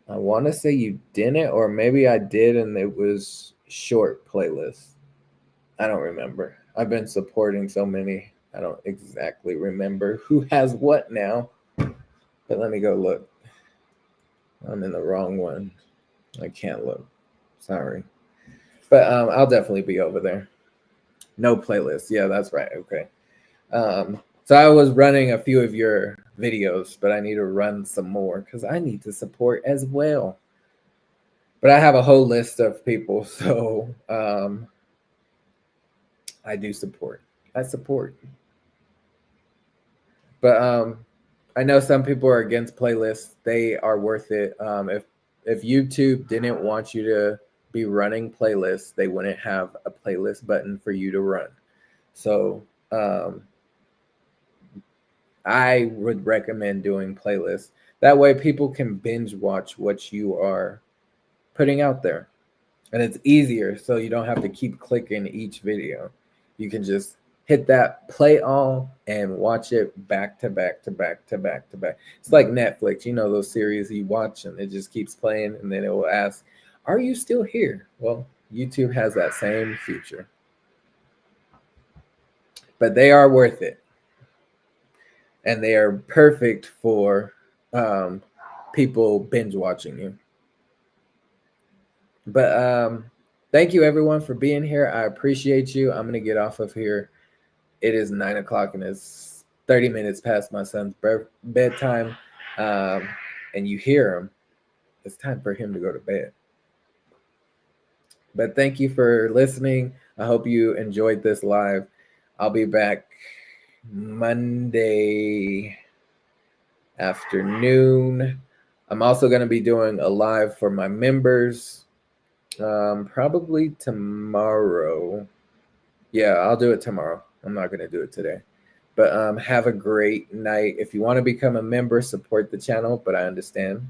I want to say you didn't, or maybe I did, and it was short playlist. I don't remember. I've been supporting so many. I don't exactly remember who has what now. But let me go look. I'm in the wrong one. I can't look. Sorry. But I'll definitely be over there. No playlist. Yeah, that's right. Okay. So I was running a few of your videos, but I need to run some more because I need to support as well. But I have a whole list of people, so I do support. I support. But I know some people are against playlists. They are worth it. If YouTube didn't want you to be running playlists, they wouldn't have a playlist button for you to run. So I would recommend doing playlists. That way people can binge watch what you are putting out there. And it's easier, so you don't have to keep clicking each video. You can just hit that play all and watch it back to back to back to back to back. It's like Netflix, you know, those series you watch and it just keeps playing and then it will ask, are you still here? Well, YouTube has that same feature. But they are worth it. And they are perfect for people binge watching you. But thank you everyone for being here. I appreciate you. I'm gonna get off of here. It is 9 o'clock and it's 30 minutes past my son's bedtime. And you hear him. It's time for him to go to bed. But thank you for listening. I hope you enjoyed this live. I'll be back Monday afternoon. I'm also going to be doing a live for my members probably tomorrow. Yeah, I'll do it tomorrow. I'm not going to do it today. But have a great night. If you want to become a member, support the channel, but I understand.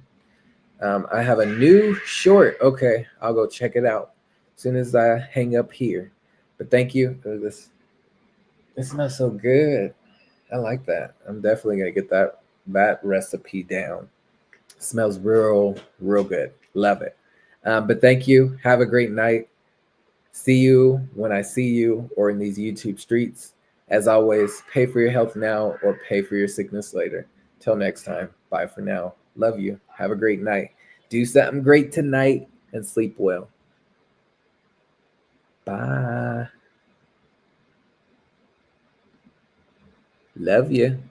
I have a new short. Okay, I'll go check it out as soon as I hang up here. But thank you. This smells so good. I like that. I'm definitely going to get that recipe down. It smells real good. Love it. But thank you. Have a great night. See you when I see you or in these YouTube streets. As always, pay for your health now or pay for your sickness later. Till next time. Bye for now. Love you. Have a great night. Do something great tonight and sleep well. Bye. Love you.